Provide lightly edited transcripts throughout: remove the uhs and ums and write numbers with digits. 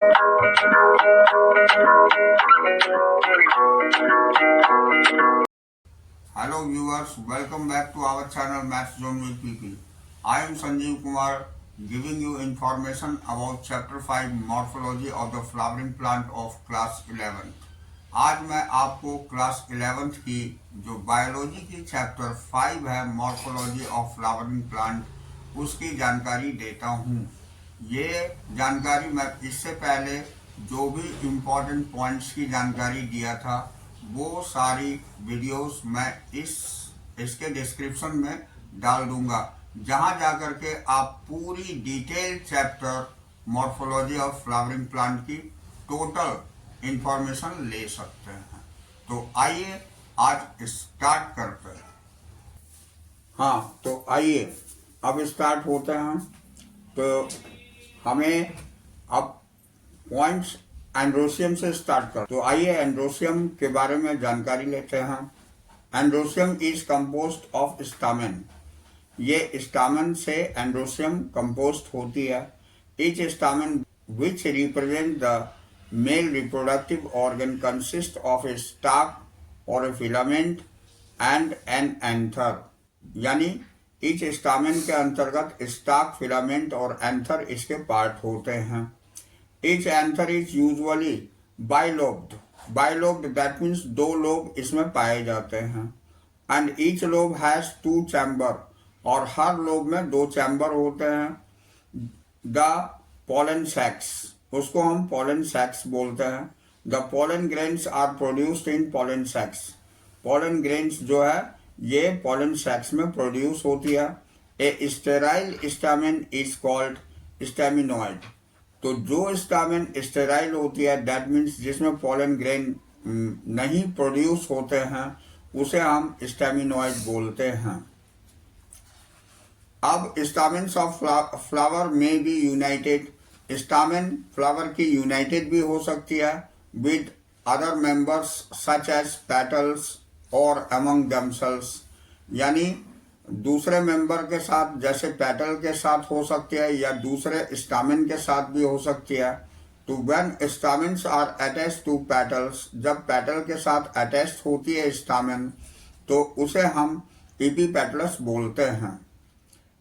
Hello viewers, welcome back to our channel Maths Zone with People. I am Sanjeev Kumar giving you information about chapter 5 morphology of the flowering plant of class 11th. आज मैं आपको class 11th की जो biology की chapter 5 है morphology of flowering plant उसकी जानकारी देता हूँ। ये जानकारी मैं इससे पहले जो भी इम्पोर्टेंट पॉइंट्स की जानकारी दिया था वो सारी वीडियोस मैं इसके डिस्क्रिप्शन में डाल दूंगा, जहां जाकर के आप पूरी detail chapter morphology of flowering plant की टोटल इंफॉर्मेशन ले सकते हैं। तो आइए आज स्टार्ट करते हैं। हाँ, तो आइए अब स्टार्ट होते हैं। तो हमें अब पॉइंट्स एंड्रोसियम से स्टार्ट कर। तो आइए एंड्रोसियम के बारे में जानकारी लेते हैं। Androecium is compost of stamen. ये स्टामेन से एंड्रोसियम कंपोस्ट होती है। Etch stamen which represent the male reproductive organ consist of A stock और ए फिलामेंट एंड एन एंथर। यानी इच स्टामेन के अंतर्गत स्टाक, फिलामेंट और एंथर इसके पार्ट होते हैं। Each anther is usually bilobed. Bilobed that means दो लोब इसमें पाए जाते हैं। And each lobe has two chamber और हर लोब में दो चैम्बर होते हैं। The pollen sacs, उसको हम pollen sacs बोलते हैं। The pollen grains are produced in pollen sacs. Pollen grains जो है ये pollen sacs में प्रोड्यूस होती है। A sterile stamen is called staminoid. तो जो स्टामेन स्टेराइल होती है दैट मीन्स जिसमें पॉलन ग्रेन नहीं प्रोड्यूस होते हैं उसे हम स्टेमिनॉइड बोलते हैं। अब स्टामेन्स ऑफ फ्लावर में बी यूनाइटेड। स्टामेन फ्लावर की यूनाइटेड भी हो सकती है with other members such as petals और अमंग देमसेल्व्स। यानी दूसरे मेंबर के साथ जैसे पेटल के साथ हो सकती है या दूसरे स्टामेन के साथ भी हो सकती है। तो when stamens are attached to petals, जब पेटल के साथ अटैच्ड होती है स्टामेन तो उसे हम एपीपेटलस बोलते हैं।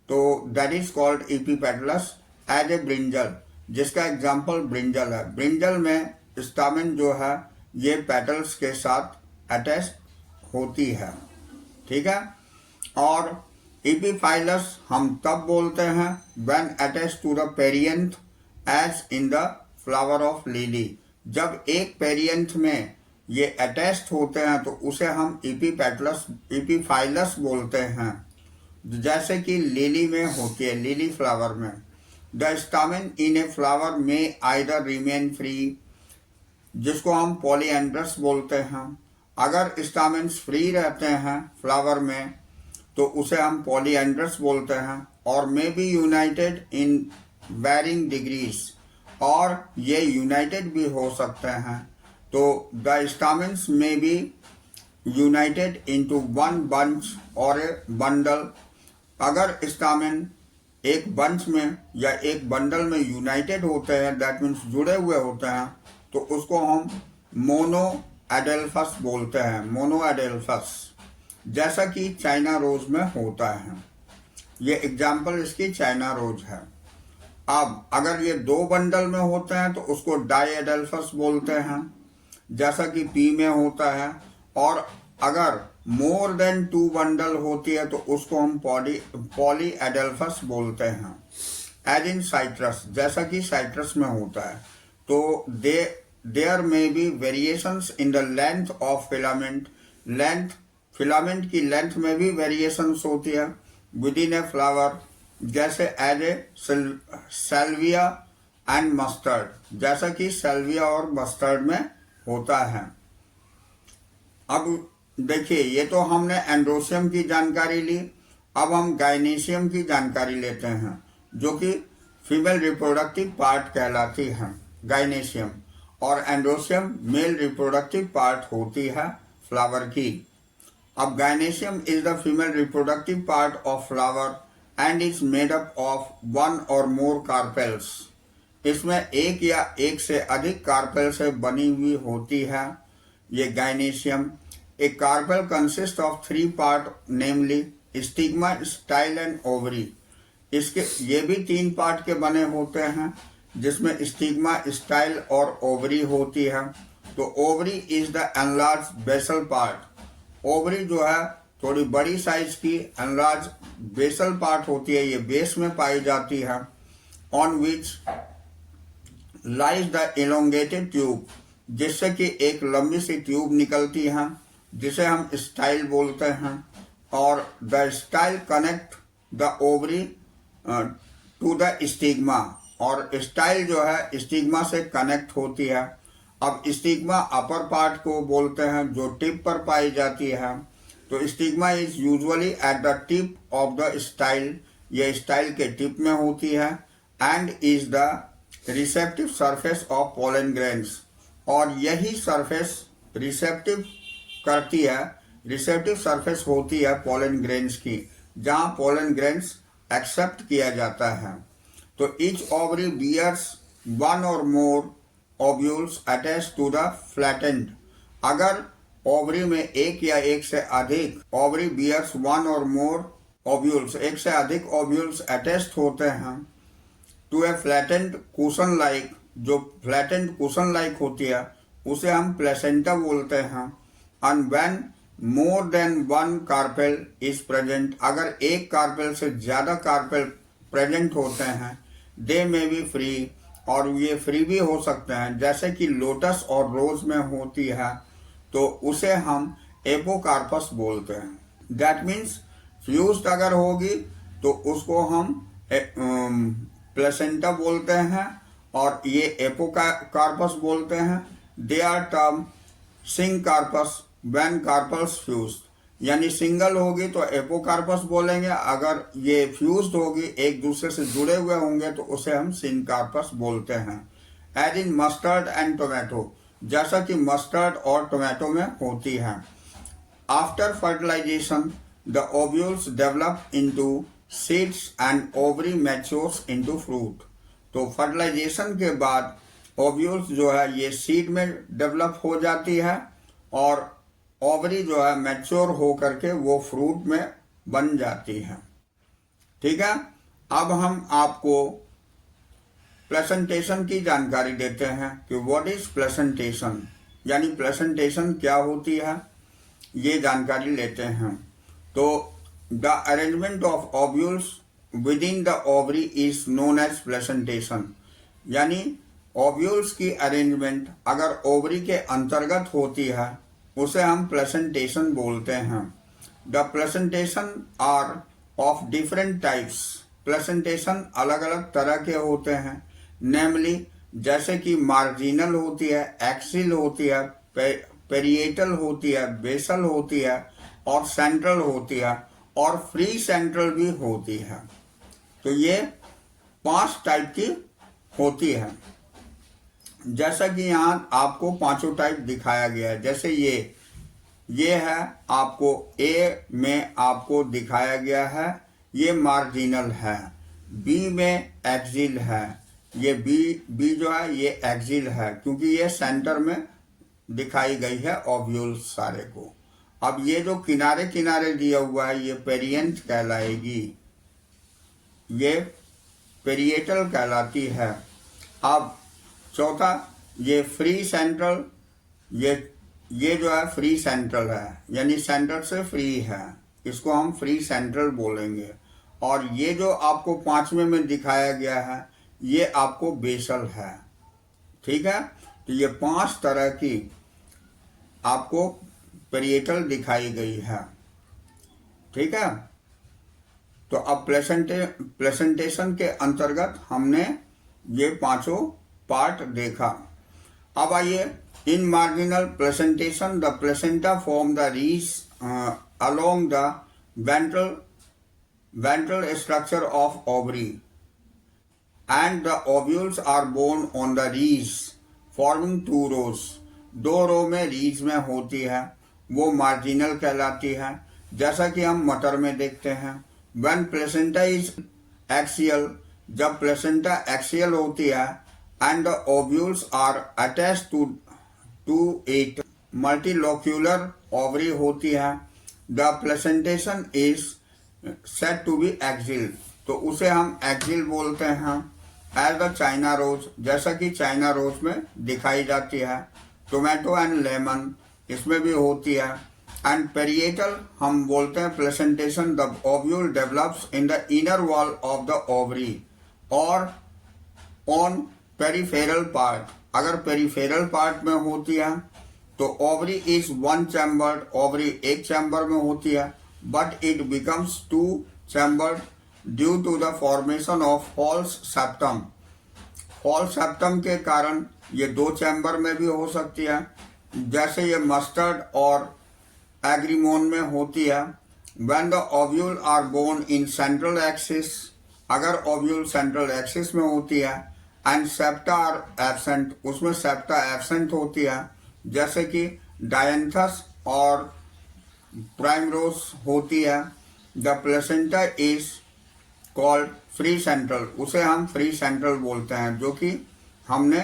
तो that is called epipetalous as a brinjal, जिसका एग्जांपल ब्रिंजल है। ब्रिंजल में स्टामेन जो है ये पेटल्स के साथ अटैच्ड होती है, ठीक है। और एपीफाइलस हम तब बोलते हैं when attached to the perianth as in the flower of lily. जब एक पेरियंथ में ये अटैच्ड होते हैं तो उसे हम एपीफाइलस बोलते हैं, जैसे कि लिली में होती है, लिली फ्लावर में। The stamen in a flower में आइदर रिमेन फ्री, जिसको हम पॉलीएंड्रस बोलते हैं। अगर स्टामेन्स फ्री रहते हैं फ्लावर में तो उसे हम पॉलीएंड्रस बोलते हैं। और may be united in varying degrees, और ये यूनाइटेड भी हो सकते हैं। तो the stamens may be united into one bunch और ए बंडल। अगर स्टामेन एक बंच में या एक बंडल में यूनाइटेड होते हैं दैट मीन्स जुड़े हुए होते हैं तो उसको हम मोनो एडेल्फस बोलते हैं, मोनो एडेल्फस, जैसा कि चाइना रोज में होता है। ये एग्जाम्पल इसकी चाइना रोज है। अब अगर ये दो बंडल में होते हैं तो उसको डाई एडेल्फस बोलते हैं, जैसा कि पी में होता है। और अगर मोर देन टू बंडल होती है तो उसको हम पॉली एडेल्फस बोलते हैं, एज इन साइट्रस, जैसा कि साइट्रस में होता है। तो there may be variations in the length of filament. Filament की लेंथ में भी वेरिएशंस होती है विद इन ए फ्लावर, जैसे as a salvia and mustard, जैसा कि सेल्विया और मस्टर्ड में होता है। अब देखिए, ये तो हमने एंड्रोसियम की जानकारी ली। अब हम गाइनेशियम की जानकारी लेते हैं, जो कि फीमेल रिप्रोडक्टिव पार्ट कहलाती है गाइनेशियम, और एंड्रोसियम मेल रिप्रोडक्टिव पार्ट होती है फ्लावर की। अब gynoecium is the female reproductive part of flower and is made up of one or more carpels इसमें एक या एक से अधिक कार्पेल से बनी हुई होती है, ये gynoecium. A carpel consist of 3 part namely stigma, style and ovary. इसके ये भी 3 पार्ट के बने होते हैं, जिसमें स्टिग्मा, स्टाइल और ओवरी होती है। तो ovary is the enlarge basal part. Ovary जो है थोड़ी बड़ी साइज की एनलार्ज बेसल पार्ट होती है, ये बेस में पाई जाती है। On which lies the elongated tube, जिससे कि एक लंबी सी ट्यूब निकलती है, जिसे हम स्टाइल बोलते हैं। और the style connect the ovary to the stigma, और स्टाइल जो है स्टिग्मा से कनेक्ट होती है। अब स्टिग्मा अपर पार्ट को बोलते हैं, जो टिप पर पाई जाती है। तो stigma is usually at the tip of the style, ये स्टाइल के टिप में होती है। And is the receptive surface of pollen grains, और यही सरफेस रिसेप्टिव करती है, रिसेप्टिव सरफेस होती है पोलन ग्रेन्स की, जहां पोलन ग्रेन्स एक्सेप्ट किया जाता है। तो ईच ओवरी बियर्स 1 और more ovules attach to the flattened. अगर ओवरी में एक या एक से अधिक ओवरी बियर्स 1 और मोर ओव्यूल्स, एक से अधिक ओव्यूल्स अटैच्ड होते हैं to a flattened cushion like, जो फ्लैटेंड कुशन लाइक होती है उसे हम प्लेसेंटा बोलते हैं। And when more than 1 carpel is present, अगर एक कार्पेल से ज्यादा कार्पेल प्रेजेंट होते हैं, दे मे बी फ्री, और ये फ्री भी हो सकते हैं, जैसे कि लोटस और रोज में होती है, तो उसे हम एपोकार्पस बोलते हैं। दैट मीन्स फ्यूज्ड अगर होगी तो उसको हम प्लेसेंटा बोलते हैं, और ये एपोकार्पस बोलते हैं। They are term syncarpous when carpels fused, यानी सिंगल होगी तो एपोकार्पस बोलेंगे, अगर ये फ्यूज्ड होगी, एक दूसरे से जुड़े हुए होंगे, तो उसे हम सिनकार्पस बोलते हैं। As in mustard and tomato, जैसा कि मस्टर्ड और टोमेटो में होती है। After fertilization the ovules develop into seeds and ovary matures into fruit. तो फर्टिलाइजेशन के बाद ओव्यूल्स जो है ये सीड में डेवलप हो जाती है, और ओवरी जो है मैच्योर हो करके वो फ्रूट में बन जाती है। ठीक है, अब हम आपको प्लेसेंटेशन की जानकारी देते हैं कि व्हाट इज प्लेसेंटेशन, यानी प्लेसेंटेशन क्या होती है, ये जानकारी लेते हैं। तो the arrangement of ovules within the ovary is known as placentation, यानी ओव्यूल्स की अरेंजमेंट अगर ओवरी के अंतर्गत होती है उसे हम प्लेसेंटेशन बोलते हैं। The placentation are of different types, placentation अलग अलग तरह के होते हैं। नेमली, जैसे कि मार्जिनल होती है, एक्सिल होती है, पेरिएटल होती है, बेसल होती है, और सेंट्रल होती है, और फ्री सेंट्रल भी होती है। तो ये 5 टाइप की होती है, जैसा कि यहाँ आपको 5 टाइप दिखाया गया है। जैसे ये है आपको ए में आपको दिखाया गया है, ये मार्जिनल है। बी में एक्सिल है, ये बी जो है ये एक्सिल है, क्योंकि ये सेंटर में दिखाई गई है ओव्यूल्स सारे को। अब ये जो किनारे किनारे दिया हुआ है ये पेरिएंट कहलाएगी, ये पेरिएटल कहलाती है। अब चौथा ये फ्री सेंट्रल, ये जो है फ्री सेंट्रल है, यानी सेंटर से फ्री है, इसको हम फ्री सेंट्रल बोलेंगे। और ये जो आपको 5वें में दिखाया गया है ये आपको बेसल है। ठीक है, तो ये 5 तरह की आपको पेरिएटल दिखाई गई है। ठीक है, तो अब प्लेसेंटेशन के अंतर्गत हमने ये 5 पार्ट देखा। अब आइए, in marginal placentation the placenta form the ridge along the ventral structure of ovary, and the ovules are borne on the रीज forming 2 rows। 2 रो में रीज में होती है, वो मार्जिनल कहलाती है, जैसा कि हम मटर में देखते हैं। When placenta is axial, जब प्लेसेंटा एक्सियल होती है, and the ovules are attached to it. Multilocular ovary होती है. The placentation is said to be axial, तो उसे हम एक्सिल बोलते हैं. एज द चाइना रोज, जैसा कि चाइना रोज में दिखाई जाती है. टोमेटो एंड लेमन इसमें भी होती है. एंड पेरिएटल हम बोलते हैं placentation. The ovule develops in the inner wall of the ovary और ऑन पेरिफेरल पार्ट. अगर पेरिफेरल पार्ट में होती है तो ovary is one chambered. Ovary एक चैम्बर में होती है, but it becomes two chambered due to the formation of false septum. False septum के कारण ये दो चैम्बर में भी हो सकती है, जैसे ये मस्टर्ड और एग्रीमोन में होती है. When the ovule are borne in central axis, अगर ओव्यूल सेंट्रल एक्सिस में होती है, एंड सेप्टा आर एब्सेंट, उसमें सेप्टा एब्सेंट होती है, जैसे कि डायंथस और प्राइमरोस होती है. The placenta is called free central, उसे हम फ्री सेंट्रल बोलते हैं, जो कि हमने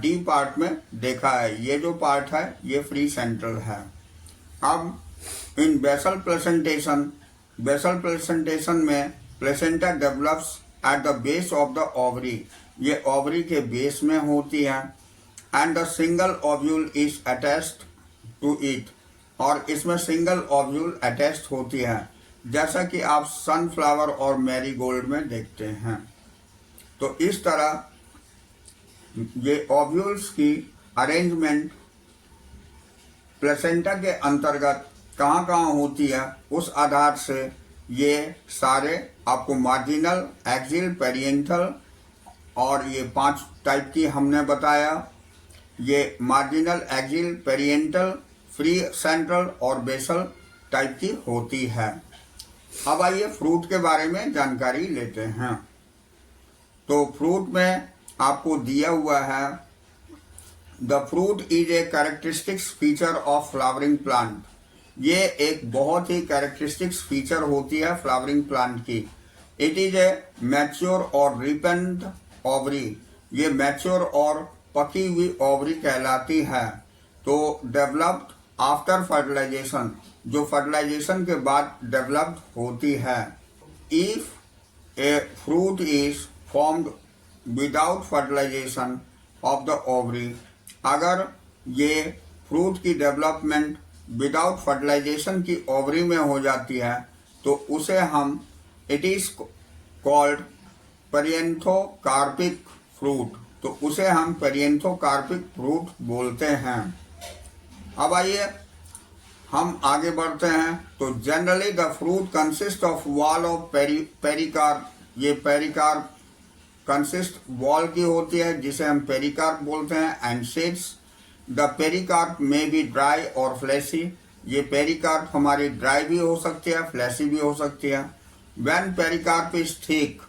डी पार्ट में देखा है. ये जो पार्ट है ये फ्री सेंट्रल है. अब इन बेसल प्लेसेंटेशन में placenta develops at the base of the ovary. ये ओवरी के बेस में होती है. And the single ovule is attached to it, और इसमें सिंगल ओव्यूल अटैच्ड होती है, जैसा कि आप सनफ्लावर और मैरीगोल्ड में देखते हैं. तो इस तरह ये ओव्यूल्स की अरेंजमेंट प्लेसेंटा के अंतर्गत कहाँ कहाँ होती है, उस आधार से ये सारे आपको मार्जिनल, एक्सियल, पेरिएंटल और ये 5 टाइप की हमने बताया. ये मार्जिनल, एक्सियल, पेरिएंटल, फ्री सेंट्रल और बेसल टाइप की होती है. अब आइए फ्रूट के बारे में जानकारी लेते हैं. तो फ्रूट में आपको दिया हुआ है, the fruit is a characteristics feature of flowering plant. ये एक बहुत ही कैरेक्टरिस्टिक्स फीचर होती है फ्लावरिंग प्लांट की. इट इज ए मैच्योर और रिपेंड ओवरी. ये मैच्योर और पकी हुई ओवरी कहलाती है. तो डेवलप्ड आफ्टर फर्टिलाइजेशन, जो फर्टिलाइजेशन के बाद डेवलप्ड होती है. If a fruit is formed without fertilization of the ovary, अगर ये फ्रूट की डेवलपमेंट विदाउट फर्टिलाइजेशन की ओवरी में हो जाती है तो उसे हम, it is called parthenocarpic fruit. तो उसे हम पेरिएंथोकार्पिक फ्रूट बोलते हैं. अब आइए हम आगे बढ़ते हैं. तो generally the fruit consist of wall of pericarp. ये पेरिकार्प कंसिस्ट वॉल की होती है, जिसे हम पेरिकार्प बोलते हैं. एंड सीड्स, द पेरिकार्प में बी ड्राई और फ्लैशी. ये पेरिकार्प हमारी ड्राई भी हो सकती है, फ्लैशी भी हो सकती है. When pericarp is thick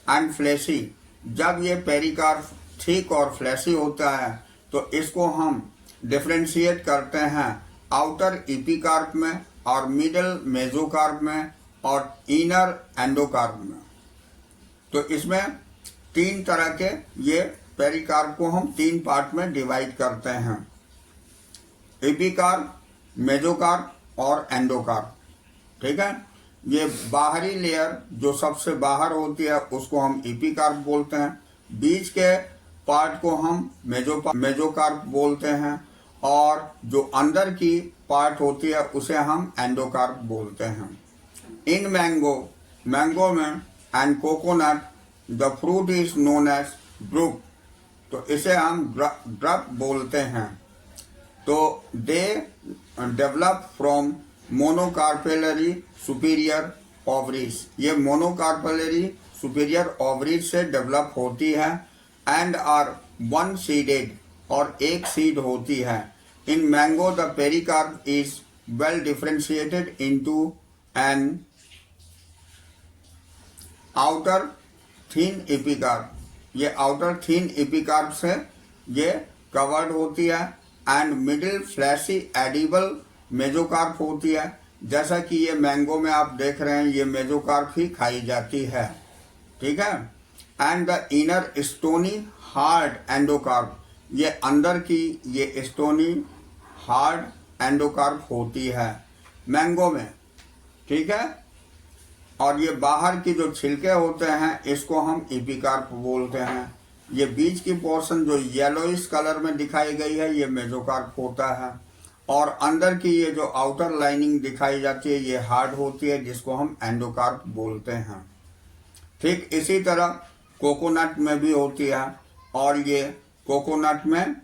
and fleshy, जब ये पेरिकार्प थिक और फ्लैशी होता है तो इसको हम डिफ्रेंशिएट करते हैं आउटर एपिकार्प में और मिडल मेसोकार्प में और इनर एंडोकार्प में. तो इसमें 3 तरह के ये पेरिकार्प को हम 3 पार्ट में डिवाइड करते हैं, एपिकार्प, मेसोकार्प और एंडोकार्प. ठीक है. ये बाहरी लेयर जो सबसे बाहर होती है उसको हम एपिकार्प बोलते हैं. बीच के पार्ट को हम मेसोकार्प बोलते हैं, और जो अंदर की पार्ट होती है उसे हम एंडोकार्प बोलते हैं. इन मैंगो में and coconut the fruit is known as drupe. तो इसे हम ड्रप बोलते हैं. तो they develop from monocarpellary superior ovaries. ये मोनोकार्पेलरी सुपीरियर ओवरीज से डेवलप होती है. एंड आर वन सीडेड, और एक सीड होती है. In mango the pericarp is well differentiated into an outer thin epicarp. ये आउटर थीन एपिकार्प से ये कवर्ड होती है. And middle fleshy edible mesocarp होती है. जैसा कि ये मैंगो में आप देख रहे हैं, ये मेसोकार्प ही खाई जाती है. ठीक है. And the inner stony hard endocarp, ये अंदर की ये स्टोनी हार्ड एंडोकार्प होती है मैंगो में, ठीक है। और ये बाहर की जो छिलके होते हैं इसको हम एपिकार्प बोलते हैं। ये बीच की पोर्शन जो येलोइश कलर में दिखाई गई है ये मेसोकार्प होता है। और अंदर की ये जो आउटर लाइनिंग दिखाई जाती है ये हार्ड होती है, जिसको हम एंडोकार्प बोलते हैं। ठीक इसी तरह कोकोनट में भी होती है, और ये कोकोनट में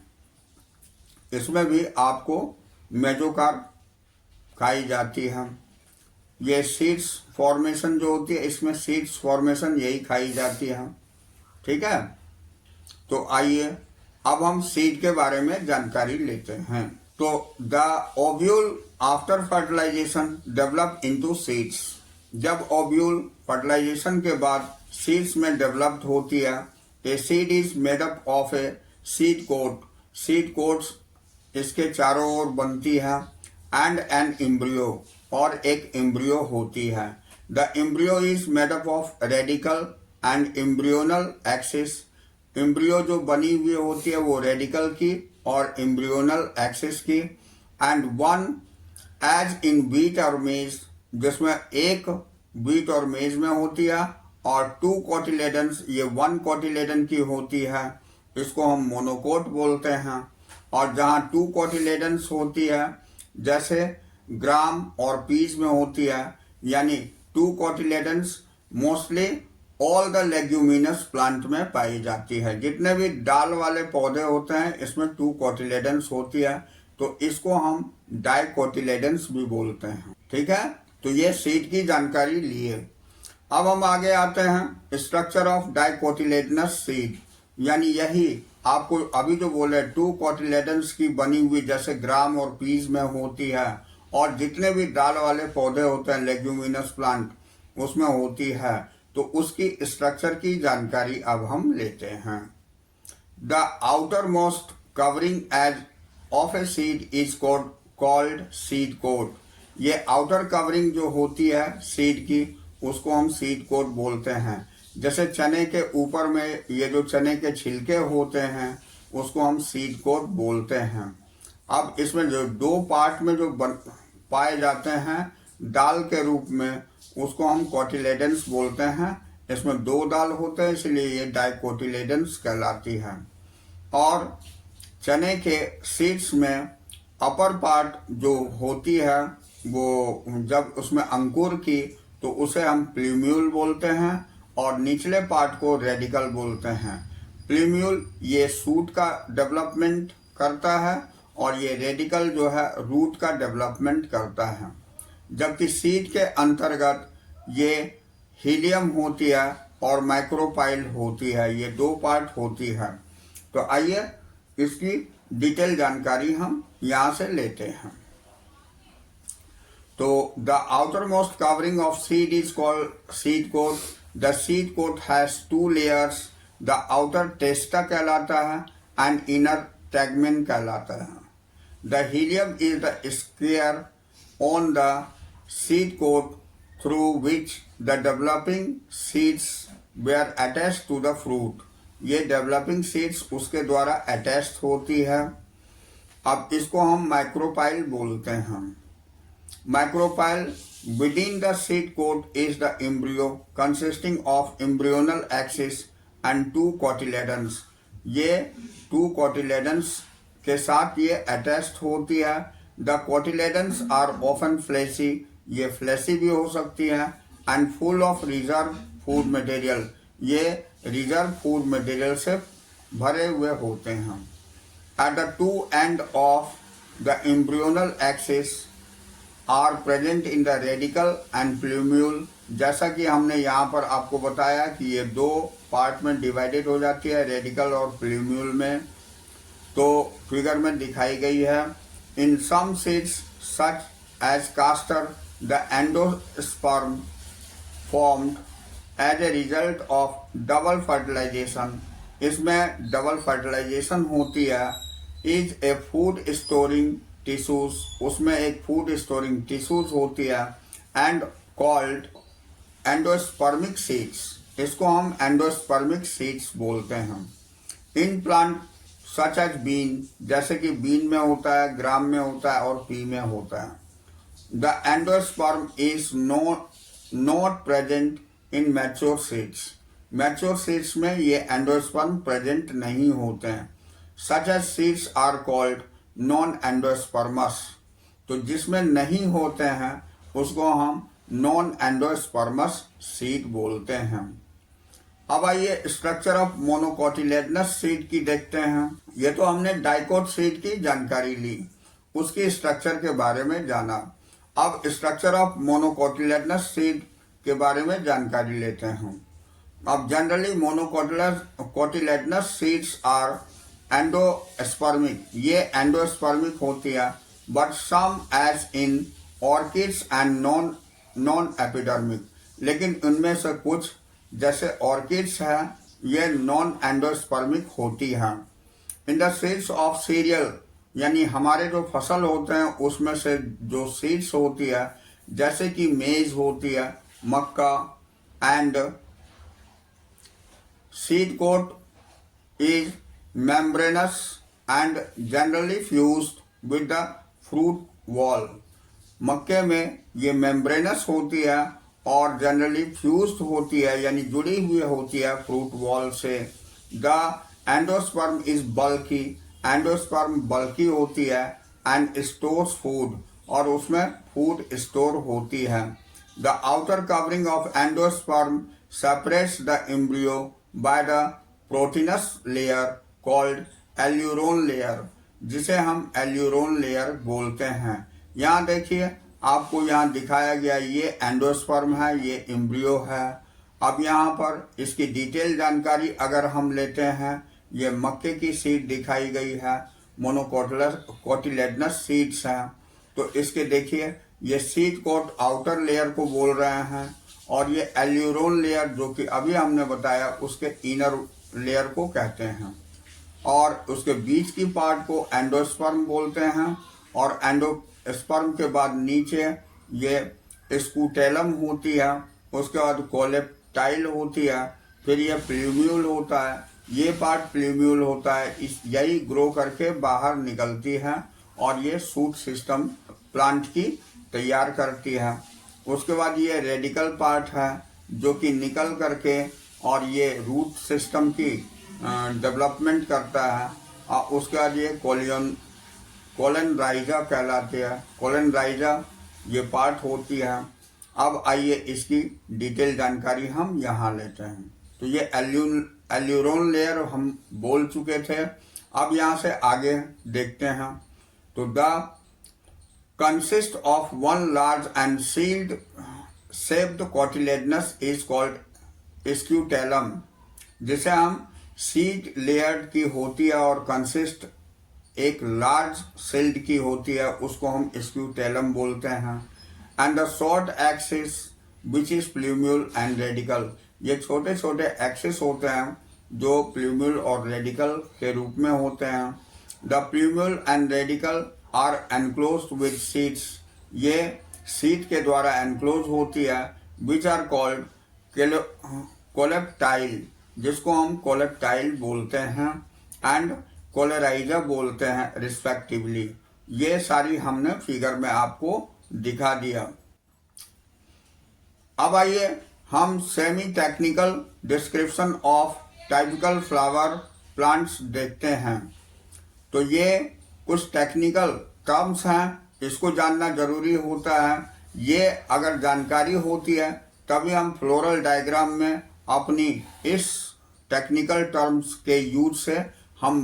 इसमें भी आपको मेसोकार्प खाई जाती है। ये सीड्स फॉर्मेशन जो होती है इसमें सीड्स फॉर्मेशन यही खाई जाती है, ठीक है। तो आइए अब हम सीड के बारे में जानकारी लेते हैं। तो the ovule after fertilization develop into seeds. जब ओव्यूल फर्टिलाइजेशन के बाद सीड्स में डेवलप्ड होती है, a seed is made up of a seed coat. Seed coats इसके चारों ओर बनती है, एंड एन एम्ब्रियो, और एक एम्ब्रियो होती है। The embryo is made up of radical and embryonal axis. Embryo जो बनी हुई होती है वो रेडिकल की और एम्ब्रियोनल एक्सिस की। And one as in wheat और मेज, जिसमें एक व्हीट और मेज में होती है, और टू कोटिलेडन्स, ये वन कोटिलेडन की होती है, इसको हम मोनोकोट बोलते हैं। और जहाँ टू कोटिलेडन्स होती है जैसे ग्राम और पीस में होती है, यानी two cotyledons mostly all the leguminous plant में पाई जाती है। जितने भी डाल वाले पौधे होते हैं इसमें टू कोटिलेडन्स होती है, तो इसको हम डाइकोटिलेडन्स भी बोलते हैं, ठीक है। तो ये सीड की जानकारी लिए। अब हम आगे आते हैं स्ट्रक्चर ऑफ डाइकोटिलेडनस सीड, यानी यही आपको अभी जो बोले टू कोटिलेडन्स की बनी हुई जैसे ग्राम और पीस में होती है, और जितने भी डाल वाले पौधे होते हैं लेग्यूमिनस प्लांट उसमें होती है, तो उसकी स्ट्रक्चर की जानकारी अब हम लेते हैं। The outermost covering as of a seed is called seed coat. ये आउटर कवरिंग जो होती है सीड की उसको हम सीड कोट बोलते हैं। जैसे चने के ऊपर में ये जो चने के छिलके होते हैं उसको हम सीड कोट बोलते हैं। अब इसमें जो दो पार्ट में जो पाए जाते हैं दाल के रूप में उसको हम कोटिलेडन्स बोलते हैं। इसमें दो दाल होते हैं इसलिए ये डाइकोटिलेडन्स कहलाती है। और चने के सीड्स में अपर पार्ट जो होती है वो जब उसमें अंकुर की तो उसे हम प्लूम्यूल बोलते हैं, और निचले पार्ट को रेडिकल बोलते हैं। प्लूम्यूल ये सूट का डेवलपमेंट करता है और ये रेडिकल जो है रूट का डेवलपमेंट करता है। जबकि सीड के अंतर्गत ये हीलियम होती है और माइक्रोपाइल होती है, ये दो पार्ट होती है। तो आइए इसकी डिटेल जानकारी हम यहाँ से लेते हैं। तो the outermost covering of seed is called seed coat. The seed coat has two layers. The outer testa कहलाता है एंड इनर टैगमेन कहलाता है। The hilum is the scar on the seed coat through which the developing seeds were attached to the fruit। ये developing seeds उसके द्वारा attached होती है। अब इसको हम माइक्रोपाइल बोलते हैं। Micropyle within the seed coat is the embryo consisting of embryonal axis and two cotyledons। ये two cotyledons के साथ ये attached होती है। The cotyledons are often fleshy, ये फ्लैशी भी हो सकती है, and full of reserve food material, ये रिजर्व फूड मटेरियल से भरे हुए होते हैं। At the two end of the embryonal axis are present in the radical and plumule. जैसा कि हमने यहाँ पर आपको बताया कि ये दो पार्ट में डिवाइडेड हो जाती है, रेडिकल और प्लूम्यूल में, तो फिगर में दिखाई गई है। In some seeds such as castor the endosperm formed as a result of double fertilization। इसमें डबल फर्टिलाइजेशन होती है। Is a food storing tissues, उसमें एक फूड स्टोरिंग टिश्यूज होती है, एंड कॉल्ड एंडोस्पर्मिक सीड्स। इसको हम एंडोस्पर्मिक सीड्स बोलते हैं। In plant such as bean, जैसे कि बीन में होता है, ग्राम में होता है और पी में होता है. The endosperm is not present in mature seeds. Mature seeds में ये एंडोस्पर्म प्रेजेंट नहीं होते हैं. Such as seeds are called non endospermous. तो जिसमें नहीं होते हैं उसको हम नॉन एंडोस्पर्मस सीड बोलते हैं. अब आइए स्ट्रक्चर ऑफ मोनोकोटिलेडनस सीड की देखते हैं. ये तो हमने डाइकोट सीड की जानकारी ली, उसकी स्ट्रक्चर के बारे में जाना. अब स्ट्रक्चर ऑफ मोनोकोटिलेडनस सीड के बारे में जानकारी लेते हैं. अब generally monocotyledonous seeds are endospermic. ये एंडोस्पर्मिक होती है, but some as in orchids and non epidermic. लेकिन उनमें से कुछ जैसे ऑर्किड्स है ये नॉन एंडोस्पर्मिक होती है. In the seeds of serial, यानी हमारे जो फसल होते हैं उसमें से जो सीड्स होती है, जैसे कि मेज होती है, मक्का, and seed coat is membranous and generally fused with the fruit wall. मक्के में ये मेम्ब्रेनस होती है और जनरली फ्यूज्ड होती है, यानी जुड़ी हुई होती है फ्रूट वॉल से. The endosperm is bulky. Endosperm bulky होती है एंड स्टोर्स फूड, और उसमें फूड स्टोर होती है. The outer covering of endosperm separates the embryo by the proteins layer called aleurone layer, जिसे हम एल्यूरोन लेयर बोलते हैं. यहाँ देखिए, आपको यहाँ दिखाया गया ये एंडोस्पर्म है, ये एम्ब्रियो है. अब यहाँ पर इसकी डिटेल जानकारी अगर हम लेते हैं, ये मक्के की सीड दिखाई गई है, मोनोकोटिलेडनस सीड्स हैं. तो इसके देखिए, ये सीड कोट आउटर लेयर को बोल रहे हैं, और ये एल्यूरोन लेयर जो कि अभी हमने बताया उसके इनर लेयर को कहते हैं. और उसके बीच की पार्ट को एंडोस्पर्म बोलते हैं, और एंडोस्पर्म के बाद नीचे ये स्कूटेलम होती है, उसके बाद कोलेप्टाइल होती है, फिर ये प्ल्यूम्यूल होता है. ये पार्ट प्ल्यूम्यूल होता है, इस यही ग्रो करके बाहर निकलती है और ये सूट सिस्टम प्लांट की तैयार करती है. उसके बाद ये रेडिकल पार्ट है जो कि निकल करके और ये रूट सिस्टम की डेवलपमेंट करता है. और उसके बाद ये कोलेनराइजा कहलाती है. कोलेनराइजा ये पार्ट होती है. अब आइए इसकी डिटेल जानकारी हम यहाँ लेते हैं. तो ये एल्यूरोन लेयर हम बोल चुके थे. अब यहाँ से आगे देखते हैं. तो the consist of one large and shield shaped cotyledons is called scutellum, जिसे हम सीड लेयर की होती है और कंसिस्ट एक लार्ज सील्ड की होती है, उसको हम स्क्यूटेलम बोलते हैं. And the short axis which is plumule and radical. ये छोटे छोटे एक्सिस होते हैं जो प्ल्यूम्यूल और रेडिकल के रूप में होते हैं. The plumule and radical are enclosed with seeds. ये सीड के द्वारा एनक्लोज होती है, विच आर कॉल्ड कोलेप्टाइल, जिसको हम कोलेप्टाइल बोलते हैं, एंड कोलेराइजा बोलते हैं रिस्पेक्टिवली. ये सारी हमने फिगर में आपको दिखा दिया. अब आइए हम semi technical description of typical flower plants देखते हैं. तो ये कुछ टेक्निकल टर्म्स हैं, इसको जानना जरूरी होता है. ये अगर जानकारी होती है तभी हम फ्लोरल डायग्राम में अपनी इस टेक्निकल टर्म्स के यूज से हम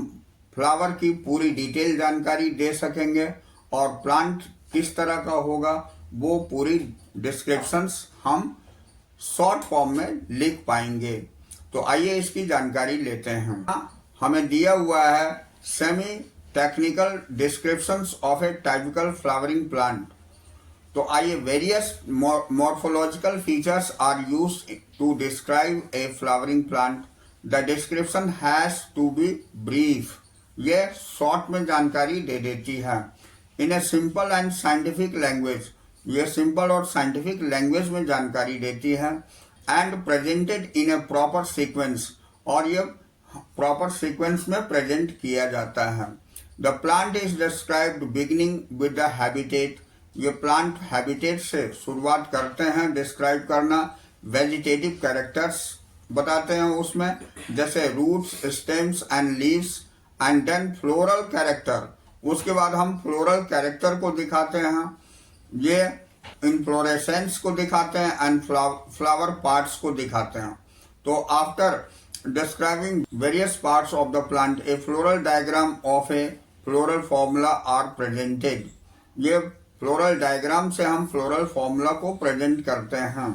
फ्लावर की पूरी डिटेल जानकारी दे सकेंगे, और प्लांट किस तरह का होगा वो पूरी डिस्क्रिप्शंस हम शॉर्ट फॉर्म में लिख पाएंगे. तो आइए इसकी जानकारी लेते हैं. हमें दिया हुआ है semi technical descriptions of a typical flowering plant. तो आइए, various morphological features are used to describe a flowering plant. The description has to be brief. ये शॉर्ट में जानकारी दे देती है. In a simple and scientific language. ये simple और साइंटिफिक लैंग्वेज में जानकारी देती है. And presented in a proper sequence. और ये प्रॉपर सीक्वेंस में प्रेजेंट किया जाता है। The plant is described beginning with the habitat. ये प्लांट हैबिटेट से शुरुआत करते हैं डिस्क्राइब करना। वेजिटेटिव कैरेक्टर्स बताते हैं उसमें, जैसे roots, stems and leaves, and then floral character. उसके बाद हम फ्लोरल कैरेक्टर को दिखाते हैं, ये इनफ्लोरेसेंस को दिखाते हैं एंड फ्लावर पार्ट्स को दिखाते हैं। तो after describing various parts of the plant, a floral diagram of a floral formula are presented. ये फ्लोरल डायग्राम से हम फ्लोरल फॉर्मूला को प्रेजेंट करते हैं,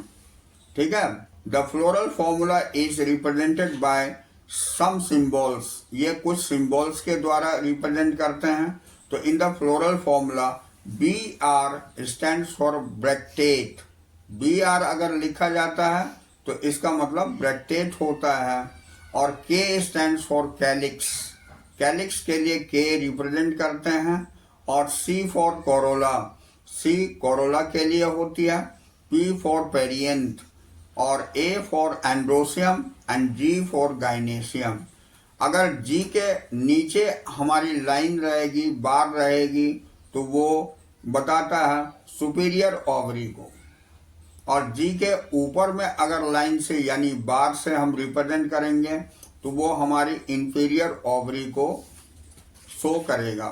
ठीक है। The floral formula is represented by some symbols. ये कुछ सिंबल्स के द्वारा रिप्रेजेंट करते हैं। तो in the floral formula BR stands for bracteate. BR अगर लिखा जाता है तो इसका मतलब ब्रैक्टेट होता है। और K stands for calyx. Calyx के लिए K रिप्रेजेंट करते हैं। और C for Corolla. C Corolla के लिए होती है। P for perianth. और A for androecium and G for gynoecium. अगर G के नीचे हमारी लाइन रहेगी, बार रहेगी, तो वो बताता है सुपीरियर ओवरी को। और G के ऊपर में अगर लाइन से यानी बार से हम रिप्रेजेंट करेंगे तो वो हमारी इंफीरियर ओवरी को शो करेगा।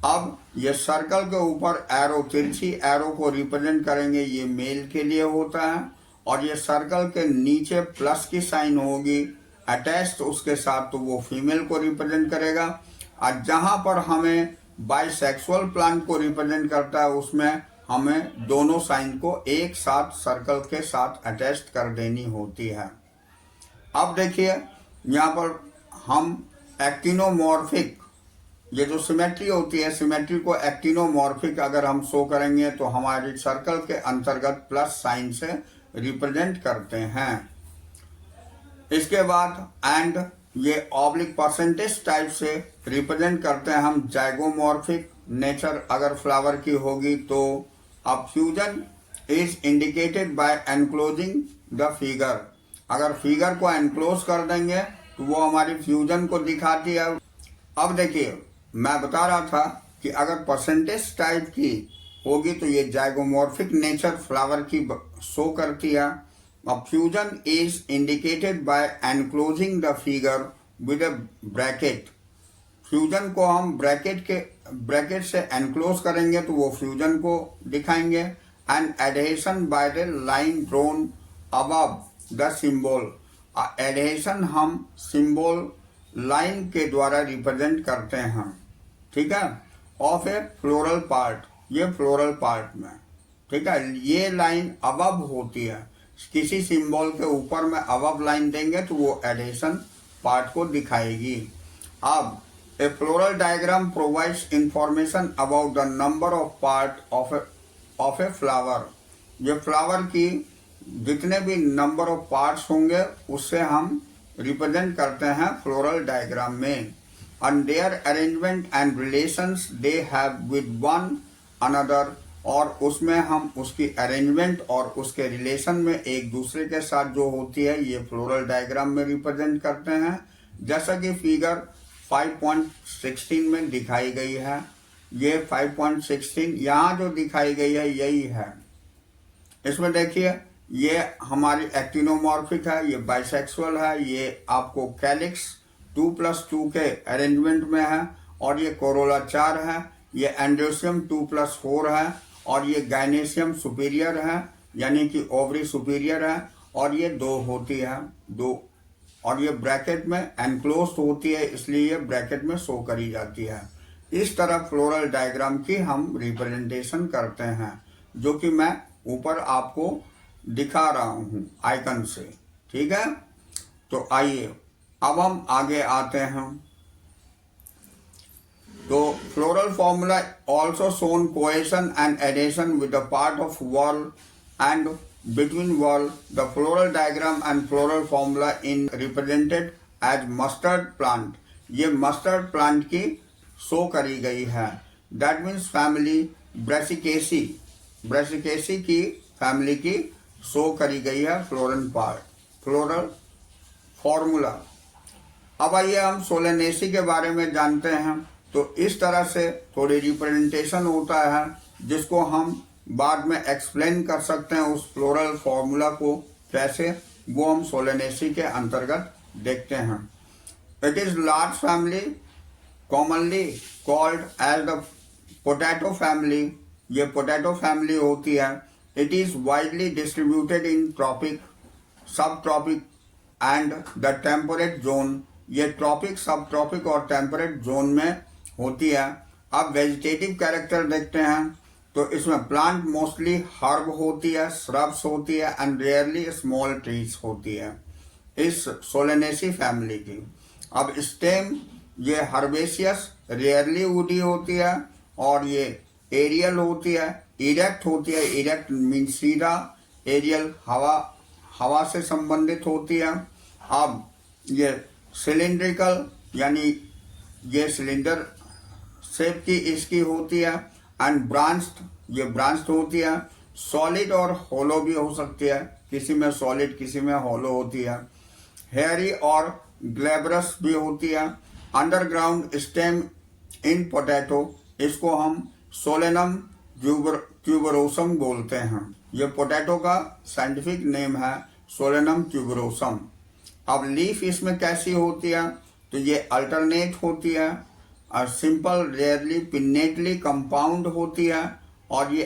अब ये सर्कल के ऊपर एरो, तिरछी एरो को रिप्रेजेंट करेंगे, ये मेल के लिए होता है। और ये सर्कल के नीचे प्लस की साइन होगी अटैच्ड उसके साथ, तो वो फीमेल को रिप्रेजेंट करेगा। और जहां पर हमें बाइसेक्सुअल प्लांट को रिप्रेजेंट करता है उसमें हमें दोनों साइन को एक साथ सर्कल के साथ अटैच कर देनी होती है। अब देखिए यहाँ पर हम एक्टिनोमॉर्फिक, ये जो सिमेट्री होती है, सिमेट्री को एक्टिनोमॉर्फिक अगर हम शो करेंगे तो हमारे सर्कल के अंतर्गत प्लस साइन से रिप्रेजेंट करते हैं। इसके बाद एंड ये ऑब्लिक परसेंटेज टाइप से रिप्रेजेंट करते हैं हम जाइगोमॉर्फिक नेचर अगर फ्लावर की होगी तो। अब fusion is indicated by enclosing the figure. अगर फिगर को एनक्लोज कर देंगे तो वो हमारी फ्यूजन को दिखाती है। अब देखिए मैं बता रहा था कि अगर परसेंटेज टाइप की होगी तो ये जाइगोमॉर्फिक नेचर फ्लावर की शो करती है। अब fusion is indicated by enclosing the figure with a bracket. Fusion को हम ब्रैकेट से एनक्लोज करेंगे तो वो फ्यूजन को दिखाएंगे। And adhesion by the line drone above the symbol. Adhesion हम सिंबल लाइन के द्वारा रिप्रेजेंट करते हैं, ठीक है। ऑफ ए फ्लोरल पार्ट, ये फ्लोरल पार्ट में, ठीक है, ये लाइन अबव होती है। किसी सिंबल के ऊपर में अबव लाइन देंगे तो वो एडहेशन पार्ट को दिखाएगी। अब a floral diagram provides information about the number of part of a flower. ये फ्लावर की जितने भी नंबर ऑफ पार्ट्स होंगे उससे हम रिप्रेजेंट करते हैं फ्लोरल डायग्राम में। And their arrangement and relations they have with one another. और उसमें हम उसकी अरेंजमेंट और उसके रिलेशन में एक दूसरे के साथ जो होती है ये फ्लोरल डायग्राम में रिप्रेजेंट करते हैं। जैसा कि फिगर 5.16 में दिखाई गई है। ये 5.16 यहाँ जो दिखाई गई है यही है। इसमें देखिए ये हमारी एक्टिनोमॉर्फिक है, ये बाइसेक्सुअल है, ये आपको कैलिक्स 2+2 के अरेंजमेंट में है। और ये कोरोला 4 है, ये एंड्रोसियम 2+4 है। और ये गाइनेशियम सुपीरियर है यानी कि ओवरी सुपीरियर है। और ये 2 होती है, 2। और ये ब्रैकेट में एनक्लोज्ड होती है इसलिए ये ब्रैकेट में शो करी जाती है। इस तरह फ्लोरल डायग्राम की हम रिप्रेजेंटेशन करते हैं, जो कि मैं ऊपर आपको दिखा रहा हूं आइकन से, ठीक है। तो आइए अब हम आगे आते हैं। तो floral formula also shown cohesion and adhesion with the part of wall and between wall. The floral diagram and floral formula in represented as mustard plant. ये mustard plant की शो करी गई है। That means family Brassicaceae, Brassicaceae की family की show करी गई है फ्लोरल पार्ट, फ्लोरल फॉर्मूला। अब आइए हम सोलेनेसी के बारे में जानते हैं। तो इस तरह से थोड़ी रिप्रेजेंटेशन होता है जिसको हम बाद में एक्सप्लेन कर सकते हैं उस फ्लोरल फॉर्मूला को कैसे, वो हम सोलेनेसी के अंतर्गत देखते हैं। It is large family commonly called as the potato family. ये पोटैटो फैमिली होती है। It is widely distributed in tropic, sub tropic and the temperate zone. ये ट्रॉपिक, सब ट्रॉपिक और टेम्परेट जोन में होती है। अब वेजिटेटिव कैरेक्टर देखते हैं तो इसमें प्लांट मोस्टली हर्ब होती है, श्रब्स होती है एंड रेयरली स्मॉल ट्रीज होती है इस सोलेनेसी फैमिली की। अब स्टेम ये हर्बेशियस, रेयरली वुडी होती है और ये एरियल होती है, इरेक्ट होती है। इरेक्ट मीन सीधा, एरियल हवा से संबंधित होती है। अब ये सिलिंड्रिकल यानी ये सिलेंडर शेप की इसकी होती है एंड ब्रांच्ड, ये ब्रांच्ड होती है। सॉलिड और होलो भी हो सकती है, किसी में सॉलिड किसी में होलो होती है। हेयरी और ग्लैब्रस भी होती है। अंडरग्राउंड स्टेम इन पोटैटो, इसको हम सोलेनम ट्यूबरोसम बोलते हैं। ये पोटैटो का साइंटिफिक नेम है सोलेनम ट्यूबरोसम। अब लीफ इसमें कैसी होती है तो ये अल्टरनेट होती है और सिंपल, रेयरली पिन्नेटली कंपाउंड होती है और ये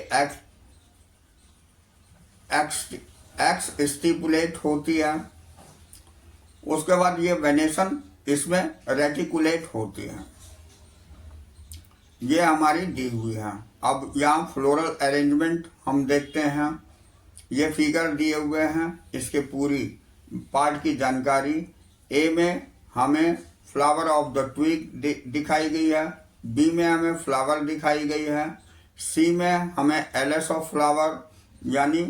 एक्स स्टिपुलेट होती है। उसके बाद ये वेनेशन इसमें रेटिकुलेट होती है। ये हमारी दी हुई है। अब यहाँ फ्लोरल अरेंजमेंट हम देखते हैं। ये फिगर दिए हुए हैं, इसके पूरी पार्ट की जानकारी। ए में हमें फ्लावर ऑफ द ट्विग दिखाई गई है, बी में हमें फ्लावर दिखाई गई है, सी में हमें एलएस ऑफ फ्लावर यानी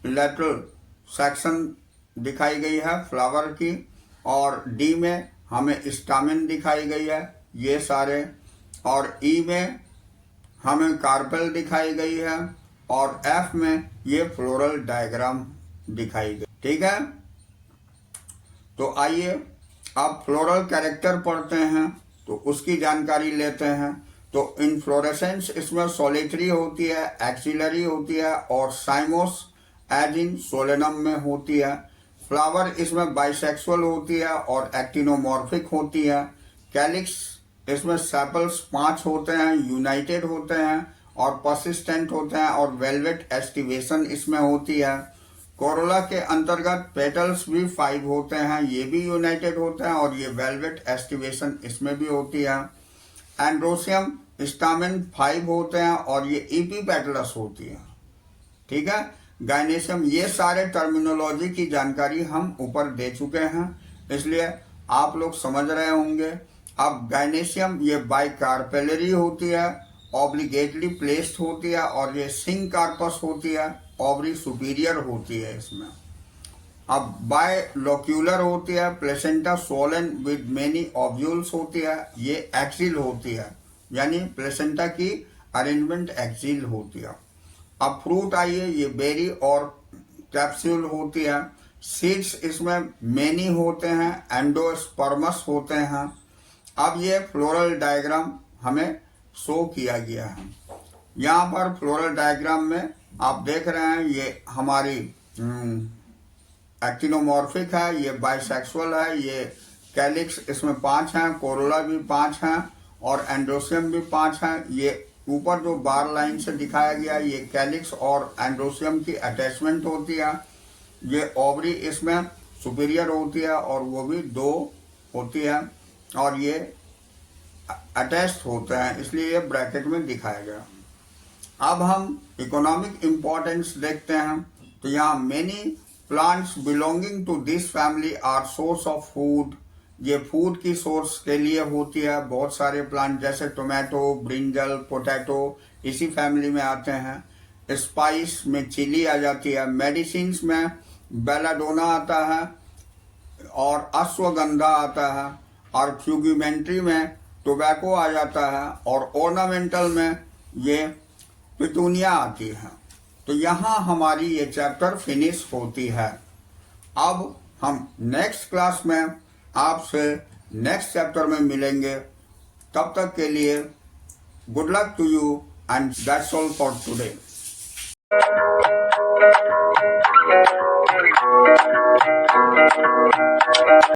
लेटरल सेक्शन दिखाई गई है फ्लावर की, और डी में हमें स्टामेन दिखाई गई है ये सारे, और ई में हमें कार्पेल दिखाई गई है, और एफ में ये फ्लोरल डायग्राम दिखाई गई। ठीक है, तो आइए अब फ्लोरल कैरेक्टर पढ़ते हैं तो उसकी जानकारी लेते हैं। तो इनफ्लोरेसेंस इसमें सोलिटरी होती है, एक्सिलरी होती है और साइमोस एज इन सोलेनम में होती है। फ्लावर इसमें बाइसेक्सुअल होती है और एक्टिनोमॉर्फिक होती है। कैलिक्स इसमें सेपल्स 5 होते हैं, यूनाइटेड होते हैं और परसिस्टेंट होते हैं, और वेलवेट एस्टिवेशन इसमें होती है। कोरोला के अंतर्गत पेटल्स भी 5 होते हैं, ये भी यूनाइटेड होते हैं और ये वेलवेट एस्टिवेशन इसमें भी होती है। एंड्रोसियम स्टामेन 5 होते हैं और ये एपीपेटलस होती है। ठीक है, गाइनेशियम, ये सारे टर्मिनोलॉजी की जानकारी हम ऊपर दे चुके हैं, इसलिए आप लोग समझ रहे होंगे। अब गाइनेशियम ये बाइकार्पेलरी होती है, ऑब्लिगेटली प्लेस्ड होती है, और ये सिंक कार्पस होती है, ओवरी सुपीरियर होती है इसमें। अब बायलोक्यूलर होती है, placenta Solan with many ovules होती है, ये एक्सिल होती है, यानी प्लेसेंटा की अरेंजमेंट एक्सिल होती है। अब फ्रूट आइए, ये बेरी और कैप्सूल होती है। सीड्स इसमें मेनी होते हैं, एंडोस्पर्मस होते हैं। अब ये फ्लोरल डायग्राम हमें शो किया गया है। यहाँ पर फ्लोरल डायग्राम में आप देख रहे हैं ये हमारी एक्टिनोमॉर्फिक है, ये बाइसेक्सुअल है, ये कैलिक्स इसमें 5 हैं, कोरोला भी 5 हैं और एंड्रोसियम भी 5 हैं। ये ऊपर जो बार लाइन से दिखाया गया ये कैलिक्स और एंड्रोसियम की अटैचमेंट होती है। ये ओवरी इसमें सुपीरियर होती है और वो भी 2 होती है, और ये अटैच्ड होते हैं, इसलिए ये ब्रैकेट में दिखाया गया। अब हम इकोनॉमिक इम्पोर्टेंस देखते हैं। तो यहाँ many plants belonging to this family are source of food. ये फूड की सोर्स के लिए होती है। बहुत सारे प्लांट जैसे टोमेटो, ब्रिंजल, पोटैटो इसी फैमिली में आते हैं। स्पाइस में चिली आ जाती है, मेडिसिन में बेलाडोना आता है और अश्वगंधा आता है, और फ्यूगिमेंट्री में टोबैको आ जाता है, और ऑर्नामेंटल में ये पिटूनिया आती है। तो यहाँ हमारी ये चैप्टर फिनिश होती है। अब हम नेक्स्ट क्लास में आपसे नेक्स्ट चैप्टर में मिलेंगे। तब तक के लिए good luck to you and that's all for today.